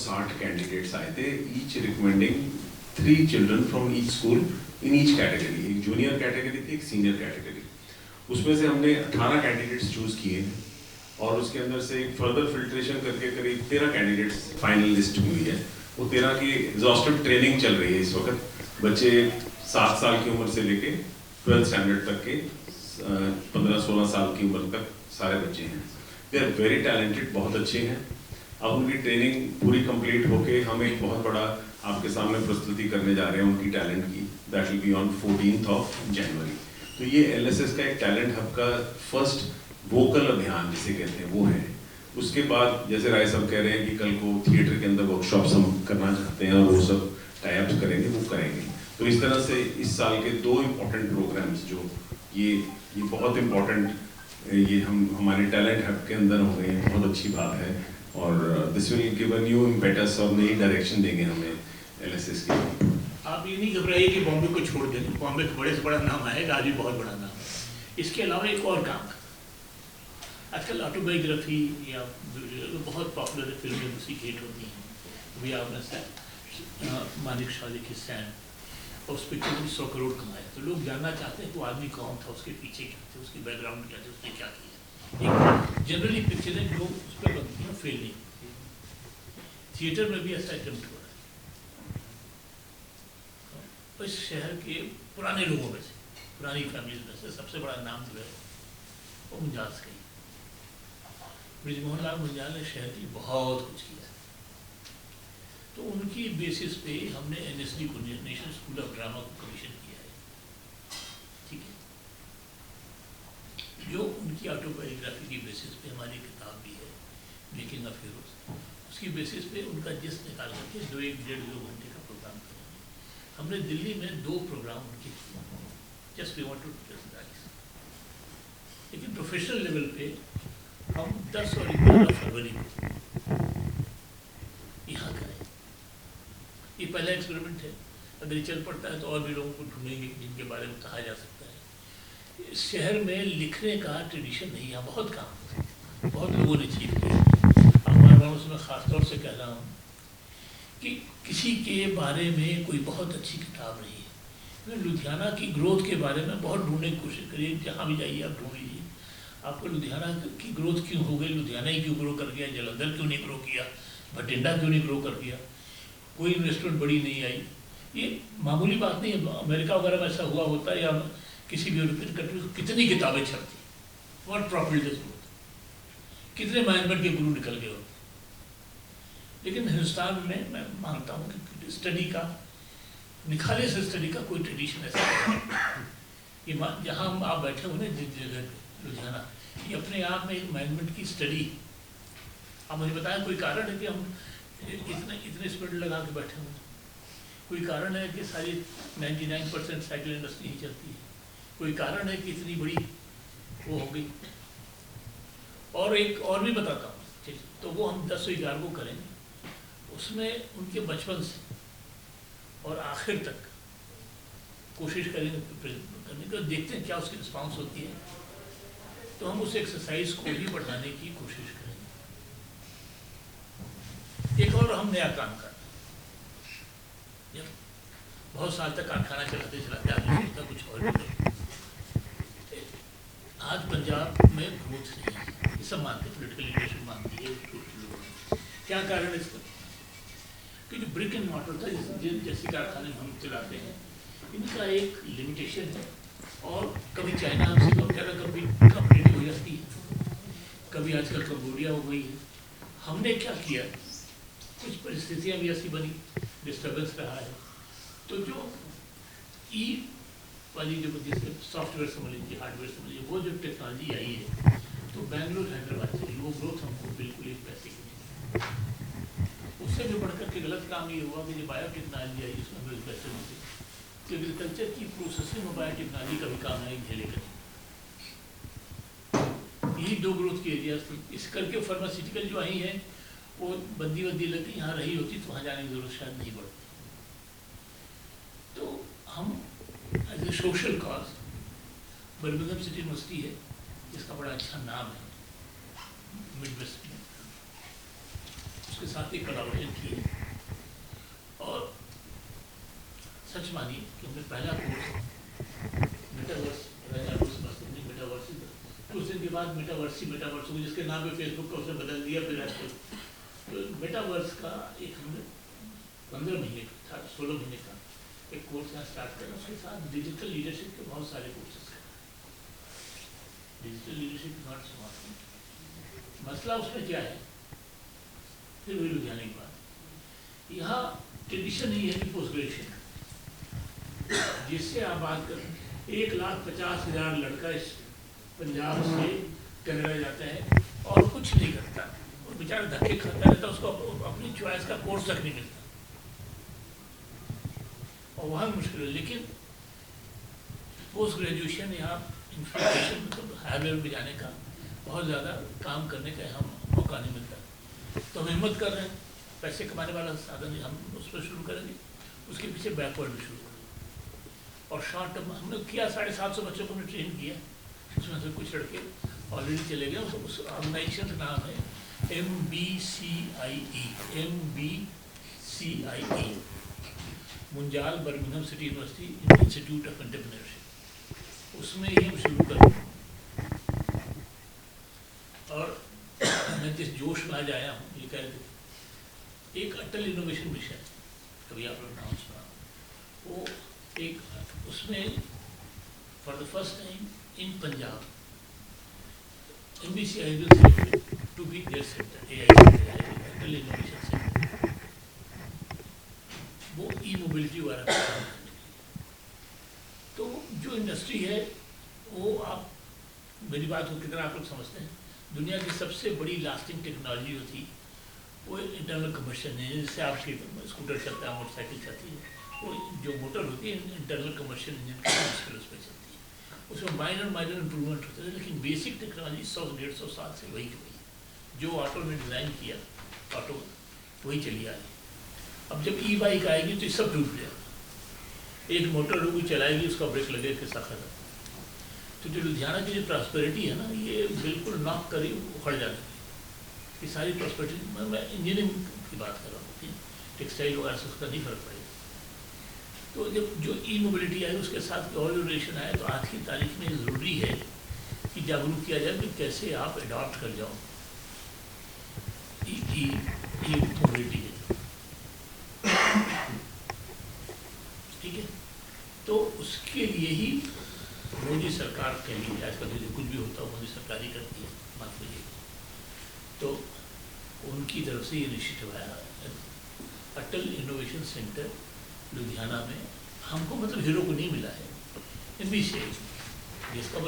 60 candidates आए थे, each recommending 3 children from each school in each category. एक junior category थी, एक सीनियर कैटेगरी। उसमें से हमने 18 कैंडिडेट्स चूज किए और उसके अंदर से एक फर्दर फिल्ट्रेशन करके करीब 13 कैंडिडेट्स फाइनल लिस्ट हुई है। वो 13 की एग्जॉस्टिव ट्रेनिंग चल रही है इस वक्त। बच्चे 7 साल की उम्र से लेके 12th स्टैंडर्ड तक के 15-16 साल की उम्र तक सारे बच्चे हैं। दे आर वेरी टैलेंटेड, बहुत अच्छे हैं। अब उनकी ट्रेनिंग पूरी कंप्लीट होके हम एक बहुत बड़ा आपके सामने प्रस्तुति करने जा रहे हैं उनकी टैलेंट की। That will be on 14th जनवरी। तो ये LSS का एक टैलेंट हब का फर्स्ट वोकल अभियान जिसे कहते हैं वो है। उसके बाद जैसे राय साहब कह रहे हैं कि कल को थिएटर के अंदर वर्कशॉप्स हम करना चाहते हैं और वो सब टाई अप्स करेंगे, वो करेंगे। तो इस तरह से इस साल के 2 इम्पोर्टेंट प्रोग्राम्स जो ये बहुत इम्पोर्टेंट, ये हम हमारे टैलेंट हब के अंदर हो गए, बहुत अच्छी बात है। और this will give a new impetus और नई डायरेक्शन देंगे हमें LSS के। आप ये नहीं घबराइए कि बॉम्बे को छोड़ दें, बॉम्बे का बड़े से बड़ा नाम आएगा, आज भी बहुत बड़ा नाम है। इसके अलावा एक और काम, आजकल ऑटोबायोग्राफी या बहुत पॉपुलर फिल्में उसी हिट होती हैं। अभी आपने मानिक शादी की सैन, उस पिक्चर में 100 करोड़ कमाए, तो लोग जानना चाहते हैं कि वो आदमी कौन था, उसके पीछे क्या थे, उसकी बैकग्राउंड क्या थी, उसने क्या किया। एक जनरली पिक्चरें जो उस पर बनती हैं फेल नहीं होती। थिएटर में भी ऐसा अटेम्प्ट हो रहा है। तो इस शहर के पुराने लोगों में से, पुरानी फैमिलीज में से सबसे बड़ा नाम जो है वो मुंजाज का ही। बृजमोहन लाल मुंजाल ने शहर के लिए बहुत कुछ किया। तो उनकी बेसिस पे हमने NSD को, नेशनल स्कूल ऑफ ड्रामा को कमीशन किया है, ठीक है, जो उनकी ऑटोबायोग्राफी की बेसिस पे हमारी किताब भी है, मेकिंग ऑफ हीरोज। उसकी बेसिस पे उनका जिस निकाल करके 1-1.5-2 घंटे का प्रोग्राम करेंगे। हमने दिल्ली में 2 प्रोग्राम उनके just we want to present. लेकिन प्रोफेशनल लेवल पे हम 10 और 11 फरवरी यहाँ करें। ये पहला एक्सपेरिमेंट है। अगर ये चल पड़ता है तो और भी लोगों को ढूंढेंगे जिनके बारे में कहा जा सकता है। इस शहर में लिखने का ट्रेडिशन नहीं है, बहुत काम बहुत लोगों ने अचीव किया। अखबार से मैं खासतौर से कह रहा हूँ कि किसी के बारे में कोई बहुत अच्छी किताब नहीं है। लुधियाना की ग्रोथ के बारे में बहुत ढूंढने की कोशिश करिए, जहाँ भी जाइए आप ढूंढ लीजिए। आपको लुधियाना की ग्रोथ क्यों हो गई, लुधियाना ही क्यों ग्रो कर गया, जलंधर क्यों नहीं ग्रो किया, भटिंडा क्यों नहीं ग्रो कर दिया, कोई इन्वेस्टमेंट बड़ी नहीं आई। ये मामूली बात नहीं है। अमेरिका वगैरह में ऐसा हुआ होता है या किसी भी यूरोपियन कंट्री में कितनी किताबें छपती, व्हाट प्रॉफिट, कितने मैनेजमेंट के गुरु निकल गए होते। लेकिन हिंदुस्तान में मैं मानता हूँ कि स्टडी का, निखाले से स्टडी का कोई ट्रेडिशन ऐसा नहीं। ये जहाँ हम आप बैठे हुए जिस जगह लुधियाना, ये अपने आप में एक मैनेजमेंट की स्टडी। आप मुझे बताएं कोई कारण है कि हम इतने स्पीड लगा के बैठे हुए? कोई कारण है कि सारी 99% साइकिल इंडस्ट्री ही चलती है? कोई कारण है कि इतनी बड़ी वो हो गई? और एक और भी बताता हूँ, ठीक, तो वो हम 10 और 11 को करेंगे। उसमें उनके बचपन से और आखिर तक कोशिश करेंगे करने का, देखते हैं क्या उसकी रिस्पांस होती है। तो हम उस एक्सरसाइज को भी बढ़ाने की कोशिश करेंगे। एक और हम नया काम करते हैं। बहुत साल तक कारखाना चलाते चलाते आगे सोचता कुछ और भी करें। आज पंजाब में ग्रोथ नहीं है, ये सब मानते, पोलिटिकल लीडरशिप मानती है। क्या कारण है इसका? कि जो ब्रिक एंड मॉर्टर था, जैसे कारखाने हम चलाते हैं, इनका एक लिमिटेशन है। और कभी चाइना हमसे कभी कंपनी हो जाती है, कभी आजकल कंबोडिया हो गई है। हमने क्या किया, कुछ परिस्थितियाँ भी ऐसी बनी, डिस्टर्बेंस रहा है। तो जो ई वाली जो सॉफ्टवेयर समझ लीजिए, हार्डवेयर समझ लीजिए, वो जो टेक्नोलॉजी आई है, तो बेंगलुरु हैदराबाद से वो ग्रोथ हमको बिल्कुल एक पैसे की नहीं। उससे भी बढ़कर के गलत काम ये हुआ कि जो बायोटेक्नोलॉजी आई, उसमें भी पैसे नहीं थे। तो एग्रीकल्चर की प्रोसेसिंग में बायोटेक्नोलॉजी का भी काम है, झेले कर। यही 2 ग्रोथ की एरियाज थी। इस करके फार्मास्यूटिकल जो आई है वो बंदी लगी, यहाँ रही होती तो वहाँ जाने की जरूरत शायद नहीं पड़ती। तो हम as a social cause, Birmingham City University है जिसका बड़ा अच्छा नाम है मिडवेस्ट में, उसके साथ ही कोलैबोरेशन किए और सच मानिए कि हमने पहला कोर्स मेटावर्स मेटावर्स कुछ दिन के बाद मेटावर्स को जिसके नाम पे फेसबुक का उसने बदल दिया फिर आजकल तो मेटावर्स का एक हमने 15 महीने का 16 महीने का एक कोर्स यहाँ स्टार्ट करना उसके साथ डिजिटल लीडरशिप के बहुत सारे कोर्सेज करना। डिजिटल लीडरशिप नॉट स्मार्ट मसला उसमें क्या है फिर वही लुधियाने की बात यहाँ ट्रेडिशन ही है कि पोस्ट ग्रेजुएशन जिससे आप बात करें 1,50,000 लड़का इस पंजाब से कनाडा जाता है और कुछ नहीं करता और बेचारा धक्के खाता रहता उसको अपनी चॉइस का कोर्स तक नहीं मिलता और वहाँ मुश्किल है। लेकिन पोस्ट ग्रेजुएशन यहाँ इंफॉर्मेशन मतलब हायर लेवल पे जाने का बहुत ज़्यादा काम करने का हम मौका नहीं मिलता तो हम हिम्मत कर रहे हैं पैसे कमाने वाला साधन हम उस पर शुरू करेंगे उसके पीछे बैकवर्ड भी शुरू करेंगे और शॉर्ट टर्म हमने किया 750 बच्चों को हमने ट्रेन किया उसमें से कुछ लड़के ऑलरेडी चले गए उस ऑर्गेनाइजेशन का नाम है MBCIE Munjal Birmingham City university institute of entrepreneurship उसमें ही हम शुरू करें और मैं जिस जोश में आज आया हूँ ये कह रहे एक अटल इनोवेशन मिशन कभी आप लोग नाम सुना वो एक उसमें for the first time in Punjab MBCI will to be their center Atal innovation centre वो ई मोबिलिटी वाला काम करने के लिए तो जो इंडस्ट्री है वो आप मेरी बात को कितना आप लोग समझते हैं दुनिया की सबसे बड़ी लास्टिंग टेक्नोलॉजी होती वो इंटरनल कम्बशन है जिससे आपके स्कूटर चलता है मोटरसाइकिल चलती है वो जो मोटर होती है इंटरनल कम्बशन इंजन की उस पर चलती है उसमें माइनर इंप्रूवमेंट होते हैं लेकिन बेसिक टेक्नोलॉजी 100-150 साल से वही की वही जो ऑटो ने डिज़ाइन किया ऑटो वही चली आ रही अब जब ई बाइक आएगी तो ये सब टूट जाएगा एक मोटर वो चलाएगी उसका ब्रेक लगे के साथ खत्म तो जो लुधियाना की जो प्रॉस्पेरिटी है ना ये बिल्कुल नॉक करी उखड़ जाती ये सारी प्रॉस्पेरिटी मैं इंजीनियरिंग की बात कर रहा हूँ टेक्सटाइल वगैरह से उसका नहीं फर्क पड़ेगा तो जब जो ई मोबिलिटी आई उसके साथ और जो रिलेशन आया तो आज की तारीख में ज़रूरी है कि जागरूक किया जाए कि कैसे आप अडॉप्ट कर जाओ ई मोबिलिटी के ठीक है तो उसके लिए ही मोदी सरकार कह लीजिए आजकल जो कुछ भी होता है मोदी सरकार ही करती है माफ कीजिए तो उनकी तरफ से ये इनिशिएटिव आया अटल इनोवेशन सेंटर लुधियाना में हमको मतलब हीरो को नहीं मिला है MBCI जिसका